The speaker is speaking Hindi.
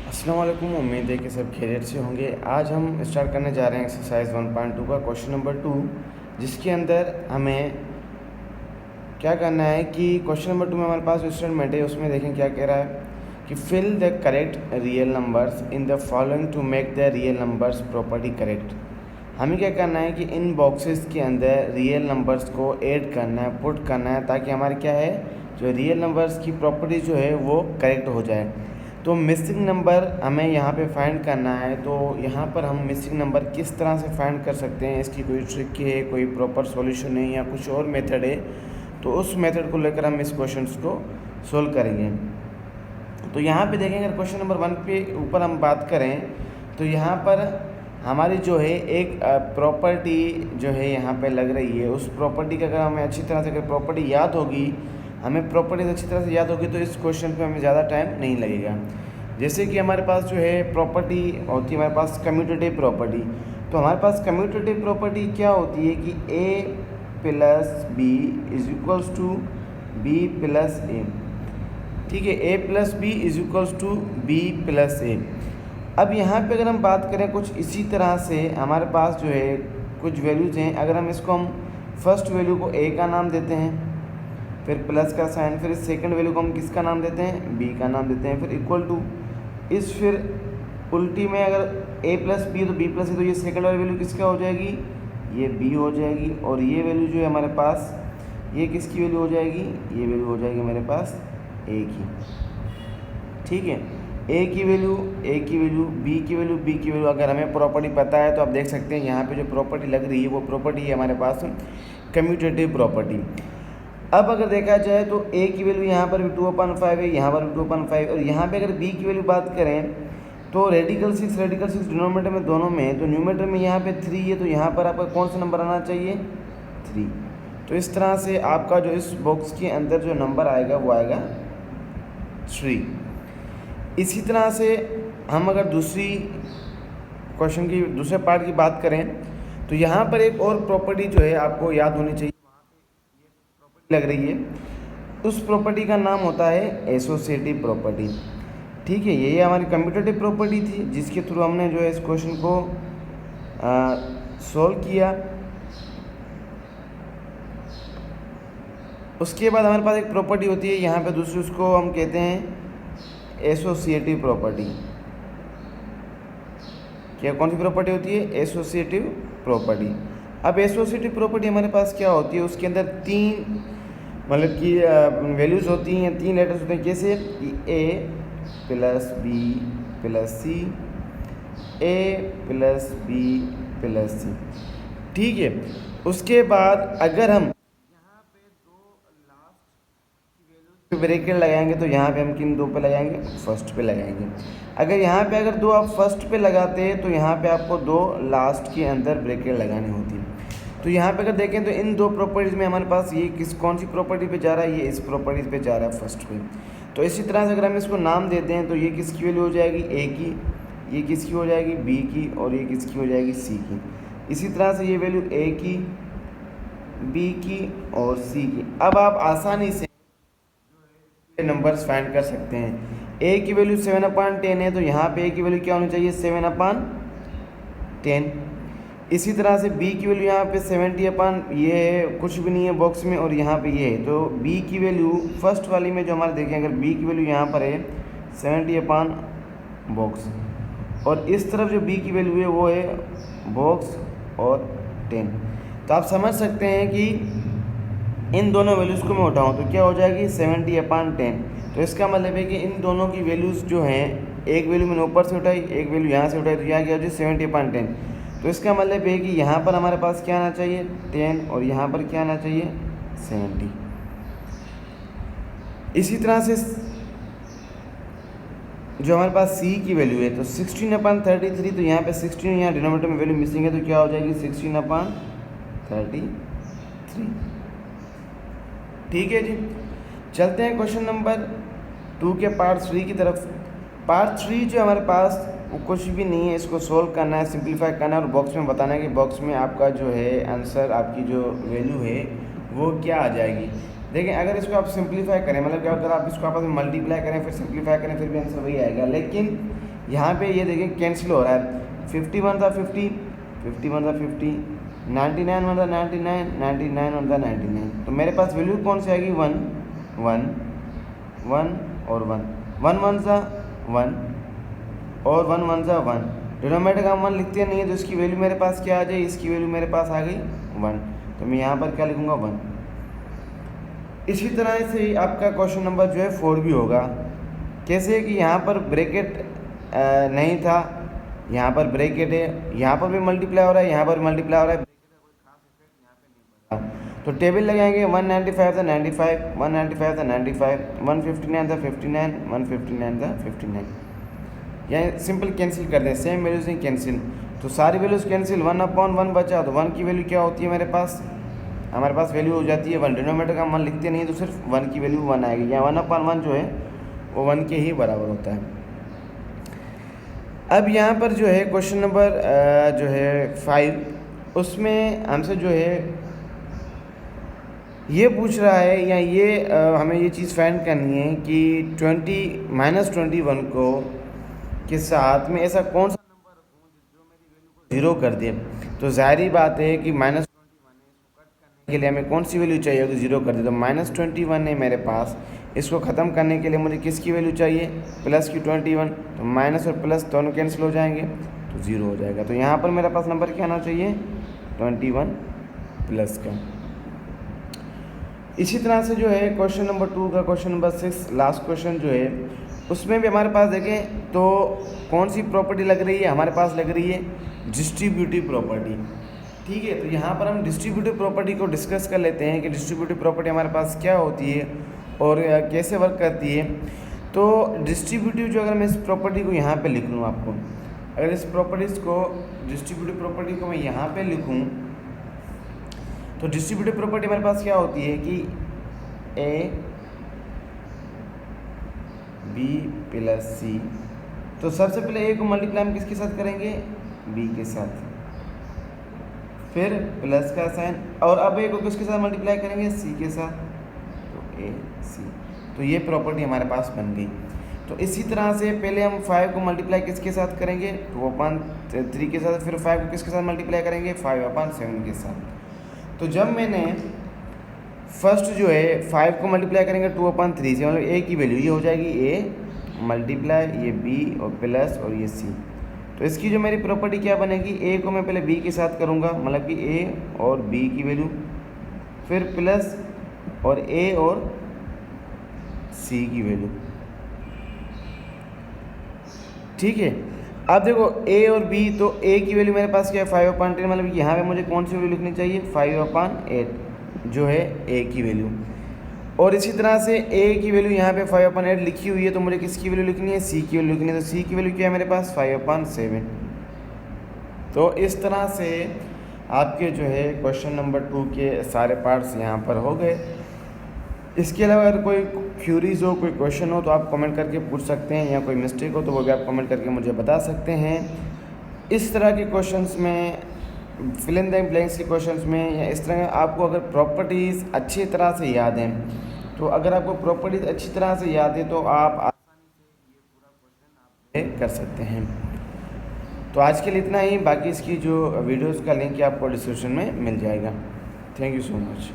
अस्सलाम वालेकुम। उम्मीद है कि सब खैरियत से होंगे। आज हम स्टार्ट करने जा रहे हैं एक्सरसाइज 1.2 का क्वेश्चन नंबर 2, जिसके अंदर हमें क्या करना है कि क्वेश्चन नंबर 2 में हमारे पास जो स्टेटमेंट है उसमें देखें क्या कह रहा है कि fill the correct real numbers in the following to make the real numbers property correct. हमें क्या करना है कि इन बॉक्सेस के अंदर रियल नंबर्स को ऐड करना है, पुट करना है, ताकि हमारे क्या है जो रियल नंबर्स की प्रॉपर्टी जो है वो करेक्ट हो जाए। तो मिसिंग नंबर हमें यहाँ पे फाइंड करना है। तो यहाँ पर हम मिसिंग नंबर किस तरह से फाइंड कर सकते हैं, इसकी कोई ट्रिक है, कोई प्रॉपर सॉल्यूशन है या कुछ और मेथड है, तो उस मेथड को लेकर हम इस क्वेश्चन को सोल्व करेंगे। तो यहाँ पे देखेंगे अगर क्वेश्चन नंबर 1 पे ऊपर हम बात करें तो यहाँ पर हमारी जो है एक प्रॉपर्टी जो है यहाँ पे लग रही है। उस प्रॉपर्टी का अगर हमें अच्छी तरह से अगर प्रॉपर्टी याद होगी, हमें प्रॉपर्टीज अच्छी तरह से याद होगी, तो इस क्वेश्चन पे हमें ज़्यादा टाइम नहीं लगेगा। जैसे कि हमारे पास जो है प्रॉपर्टी होती है हमारे पास कम्यूटेटिव प्रॉपर्टी। तो हमारे पास कम्यूटेटिव प्रॉपर्टी क्या होती है कि A plus B is equals to B plus A. ठीक है, A plus B is equals to B plus A. अब यहाँ पे अगर हम बात करें कुछ इसी तरह से हमारे पास जो है कुछ वैल्यूज़ हैं। अगर हम इसको फर्स्ट वैल्यू को ए का नाम देते हैं, फिर प्लस का साइन, फिर सेकंड वैल्यू को हम किसका नाम देते हैं, बी का नाम देते हैं, फिर इक्वल टू इस फिर उल्टी में अगर ए प्लस बी तो बी प्लस ए, तो ये सेकंड वाली वैल्यू किसका हो जाएगी, ये बी हो जाएगी। और ये वैल्यू जो है हमारे पास ये किसकी वैल्यू हो जाएगी, ये वैल्यू हो जाएगी हमारे पास ए की। ठीक है, ए की वैल्यू बी की वैल्यू बी की वैल्यू। अगर हमें प्रॉपर्टी पता है तो आप देख सकते हैं यहाँ पे जो प्रॉपर्टी लग रही है वो प्रॉपर्टी है हमारे पास कम्यूटेटिव प्रॉपर्टी। अब अगर देखा जाए तो ए की वैल्यू यहाँ पर भी 2/5 है, यहाँ पर भी 2/5, और यहाँ पे अगर बी की वैल्यू बात करें तो रेडिकल 6 डिनोमिनेटर में दोनों में है, तो न्यूमरेटर में यहाँ पे 3 है, तो यहाँ पर आपका कौन सा नंबर आना चाहिए, 3। तो इस तरह से आपका जो इस बॉक्स के अंदर जो नंबर आएगा वो आएगा 3। इसी तरह से हम अगर दूसरी क्वेश्चन की दूसरे पार्ट की बात करें तो यहाँ पर एक और प्रॉपर्टी जो है आपको याद होनी चाहिए, लग रही है। उस प्रॉपर्टी का नाम होता है एसोसिएटिव प्रॉपर्टी। ठीक है, ये हमारी कम्यूटेटिव प्रॉपर्टी थी जिसके थ्रू हमने जो है इस क्वेश्चन को सॉल्व किया। उसके बाद हमारे पास एक प्रॉपर्टी होती है यहाँ पे दूसरी, उसको हम कहते हैं एसोसिएटिव प्रॉपर्टी। क्या कौन सी प्रॉपर्टी होती है, एसोसिएटिव प्रॉपर्टी। अब एसोसिएटिव प्रॉपर्टी हमारे पास क्या होती है, उसके अंदर 3 मतलब कि वैल्यूज़ होती हैं, 3 लेटर्स होते हैं। जैसे ए प्लस बी प्लस सी, ए प्लस बी प्लस सी। ठीक है, उसके बाद अगर हम यहाँ पे 2 लास्ट ब्रैकेट लगाएंगे तो यहाँ पे हम किन 2 पे लगाएंगे, फर्स्ट पे लगाएंगे। अगर यहाँ पे अगर 2 आप फर्स्ट पे लगाते हैं तो यहाँ पे आपको 2 लास्ट के अंदर ब्रैकेट लगानी होती है। तो यहाँ पे अगर देखें तो इन 2 प्रॉपर्टीज़ में हमारे पास ये कौन सी प्रॉपर्टी पे जा रहा है, ये इस प्रॉपर्टीज़ पे जा रहा है, फर्स्ट पे। तो इसी तरह से अगर हम इसको नाम देते हैं तो ये किसकी वैल्यू हो जाएगी, ए की, ये किसकी हो जाएगी, बी की, और ये किसकी हो जाएगी, सी की। इसी तरह से ये वैल्यू ए की, बी की और सी की। अब आप आसानी से नंबर्स फाइंड कर सकते हैं। ए की वैल्यू 7/10 है, तो यहाँ पे ए की वैल्यू क्या होनी चाहिए, 7/10। इसी तरह से बी की वैल्यू यहाँ पे 70 ये है, कुछ भी नहीं है बॉक्स में, और यहाँ पे ये है। तो बी की वैल्यू फर्स्ट वाली में जो हमारे देखें, अगर बी की वैल्यू यहाँ पर है 70 बॉक्स, और इस तरफ जो बी की वैल्यू है वो है बॉक्स और 10। तो आप समझ सकते हैं कि इन दोनों वैल्यूज़ को मैं उठाऊँ तो क्या हो जाएगी, 70/10। तो इसका मतलब है कि इन दोनों की वैल्यूज़ जो हैं, एक वैल्यू मैंने ऊपर से उठाई, एक वैल्यू यहाँ से उठाई, तो यहाँ क्या हो जाए 70/10। तो इसका मतलब है कि यहाँ पर हमारे पास क्या आना चाहिए, 10, और यहाँ पर क्या आना चाहिए, 70। इसी तरह से जो हमारे पास सी की वैल्यू है तो 16/33, तो यहाँ पे 16 यहाँ डिनोमिनेटर में वैल्यू मिसिंग है, तो क्या हो जाएगी 16/33। ठीक है जी, चलते हैं क्वेश्चन नंबर 2 के पार्ट 3 की तरफ। पार्ट 3 जो हमारे पास वो कुछ भी नहीं है, इसको सोल्व करना है, सिंप्लीफाई करना है और बॉक्स में बताना है कि बॉक्स में आपका जो है आंसर, आपकी जो वैल्यू है वो क्या आ जाएगी। देखें, अगर इसको आप सिंप्लीफाई करें, मतलब क्या अगर आप इसको आपस में मल्टीप्लाई करें फिर सिंप्लीफाई करें फिर भी आंसर वही आएगा, लेकिन यहाँ पे ये देखिए कैंसिल हो रहा है, 51 था 50, 51 था 50, 99 वन था 99, 99 वन था 99। तो मेरे पास वैल्यू कौन सी आएगी, 1 1 1 और 1, 1 1 सा 1 और 1 1 सा 1। डिनोमिनेटर का हम 1 लिखते नहीं है, तो इसकी वैल्यू मेरे पास क्या आ जाए, इसकी वैल्यू मेरे पास आ गई 1। तो मैं यहाँ पर क्या लिखूँगा, 1। इसी तरह से आपका क्वेश्चन नंबर जो है 4 भी होगा। कैसे कि यहाँ पर ब्रैकेट नहीं था, यहाँ पर ब्रैकेट है, यहाँ पर भी मल्टीप्लाई हो रहा है, यहाँ पर मल्टीप्लाई हो रहा है, तो टेबल लगाएंगे। 195 था 95, 195 था 95, 159 था 59, 159 था 59। यहाँ सिंपल कैंसिल कर दें, सेम वैल्यूज ही कैंसिल, तो सारी वैल्यूज कैंसिल, 1/1 बचा, तो 1 की वैल्यू क्या होती है मेरे पास, हमारे पास वैल्यू हो जाती है 1। डिनोमिनेटर का 1 लिखते नहीं, तो सिर्फ 1 की वैल्यू 1 आएगी। यहाँ 1/1 जो है वो 1 के ही बराबर होता है। अब यहाँ पर जो है क्वेश्चन नंबर जो है 5, उसमें हमसे जो है ये पूछ रहा है, या ये हमें ये चीज़ फाइंड करनी है कि 20 -21 को के साथ में ऐसा कौन सा नंबर रखूँ जो मेरी वैल्यू को ज़ीरो कर दे। तो ज़ाहिर बात है कि -21 है, इसको कट करने के लिए हमें कौन सी वैल्यू चाहिए, तो ज़ीरो कर दे। तो -21 है मेरे पास, इसको ख़त्म करने के लिए मुझे किसकी वैल्यू चाहिए, प्लस की 21। तो माइनस और प्लस दोनों कैंसिल हो जाएंगे, तो ज़ीरो हो जाएगा। तो यहाँ पर मेरे पास नंबर क्या आना चाहिए, 21 प्लस का। इसी तरह से जो है क्वेश्चन नंबर 2 का क्वेश्चन नंबर 6 लास्ट क्वेश्चन जो है, उसमें भी हमारे पास देखें तो कौन सी प्रॉपर्टी लग रही है, हमारे पास लग रही है डिस्ट्रीब्यूटिव प्रॉपर्टी। ठीक है, तो यहाँ पर हम डिस्ट्रीब्यूटिव प्रॉपर्टी को डिस्कस कर लेते हैं कि डिस्ट्रीब्यूटिव प्रॉपर्टी हमारे पास क्या होती है और कैसे वर्क करती है। तो डिस्ट्रीब्यूटिव जो, अगर मैं इस प्रॉपर्टी को यहाँ पे लिख लूँ आपको, अगर इस प्रॉपर्टीज़ को डिस्ट्रीब्यूटिव प्रॉपर्टी को मैं यहाँ पे लिखूँ, तो डिस्ट्रीब्यूटिव प्रॉपर्टी हमारे पास क्या होती है कि ए बी प्लस सी। तो सबसे पहले ए को मल्टीप्लाई हम किसके साथ करेंगे, बी के साथ, फिर प्लस का साइन, और अब ए को किसके साथ मल्टीप्लाई करेंगे, सी के साथ, तो ए सी। तो ये प्रॉपर्टी हमारे पास बन गई। तो इसी तरह से पहले हम 5 को मल्टीप्लाई किसके साथ करेंगे, 2/3 के साथ, फिर 5 को किसके साथ मल्टीप्लाई करेंगे, 5/7 के साथ। तो जब मैंने फर्स्ट जो है 5 को मल्टीप्लाई करेंगे 2/3 से, मतलब ए की वैल्यू ये हो जाएगी ए मल्टीप्लाई ये बी और प्लस और ये सी। तो इसकी जो मेरी प्रॉपर्टी क्या बनेगी, ए को मैं पहले बी के साथ करूँगा, मतलब कि ए और बी की वैल्यू, फिर प्लस और ए और सी की वैल्यू। ठीक है, अब देखो ए और बी, तो ए की वैल्यू मेरे पास क्या है 5/10, मतलब यहाँ पे मुझे कौन सी वैल्यू लिखनी चाहिए, 5/8 जो है ए की वैल्यू। और इसी तरह से ए की वैल्यू यहाँ पे 5/8 लिखी हुई है, तो मुझे किसकी वैल्यू लिखनी है, सी की वैल्यू लिखनी है। तो सी की वैल्यू क्या है मेरे पास, 5/7। तो इस तरह से आपके जो है क्वेश्चन नंबर 2 के सारे पार्ट्स यहाँ पर हो गए। इसके अलावा अगर कोई क्यूरीज हो, कोई क्वेश्चन हो, तो आप कमेंट करके पूछ सकते हैं, या कोई मिस्टेक हो तो वो भी आप कमेंट करके मुझे बता सकते हैं। इस तरह के क्वेश्चंस में, फिल इन द ब्लैंक्स के क्वेश्चंस में, या इस तरह आपको अगर प्रॉपर्टीज़ अच्छी तरह से याद हैं, तो अगर आपको प्रॉपर्टीज़ अच्छी तरह से याद है तो आप आसानी से ये पूरा क्वेश्चन आप कर सकते हैं। तो आज के लिए इतना ही, बाकी इसकी जो वीडियोज़ का लिंक है आपको डिस्क्रिप्शन में मिल जाएगा। Thank you so much.